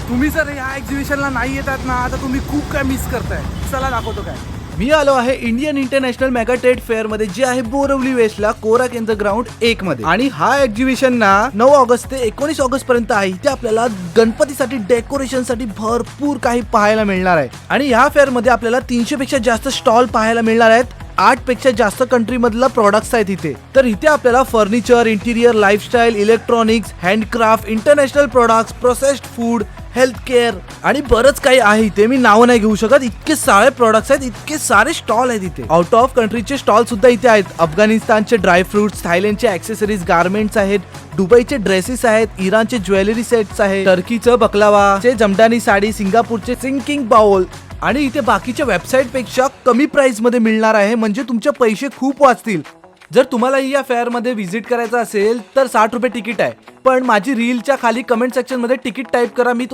तुम्ही जर या एक्झिबिशनला नाही येतात ना तर तुम्ही खूप काय मिस करताय. चला दाखवतो काय. मी आलो आहे Indian international mega trade fair मध्ये, जे आहे बोरवली वेस्टला कोरा केंद्र ग्राउंड 1 मध्ये. आणि हा एक्झिबिशन ना 9 ऑगस्ट ते 19 ऑगस्ट पर्यंत आहे. इथे आपल्याला गणपतीसाठी डेकोरेशन साठी भरपूर काही पाहायला मिळणार आहे. आणि ह्या फेअर मध्ये आपल्याला 300 पेक्षा जास्त स्टॉल पाहायला मिळणार आहेत. 8 पेक्षा जास्त कंट्री मधला प्रोडक्ट्स आहेत इथे. तर इथे आपल्याला furniture, interior, lifestyle, electronics, handcraft, international products, processed food, health care आणि बरंच काही आहे इथे. मी नाव नाही घेऊ शकत, इतके सारे प्रोडक्ट्स आहेत, इतके सारे स्टॉल आहेत इथे. आउट ऑफ कंट्रीचे स्टॉल सुद्धा इथे आहेत. अफगाणिस्तानचे ड्रायफ्रुट्स, थायलंडचे ऍक्सेसरीज, गार्मेंट्स आहेत, दुबईचे ड्रेसेस आहेत, इराणचे ज्वेलरी सेट्स आहेत, टर्कीचं बकलावा, जमदानी साडी, सिंगापूरचे सिंकिंग बाउल. आणि इथे बाकीच्या वेबसाईट पेक्षा कमी प्राइस मध्ये मिळणार आहे, म्हणजे तुमचे पैसे खूप वाचतील. जर तुम्हाला या फेअर मध्ये व्हिजिट करायचं असेल तर 60 रुपये तिकीट आहे. पण माझी रीलच्या खाली कमेंट सेक्शन मध्ये तिकीट टाईप करा, मी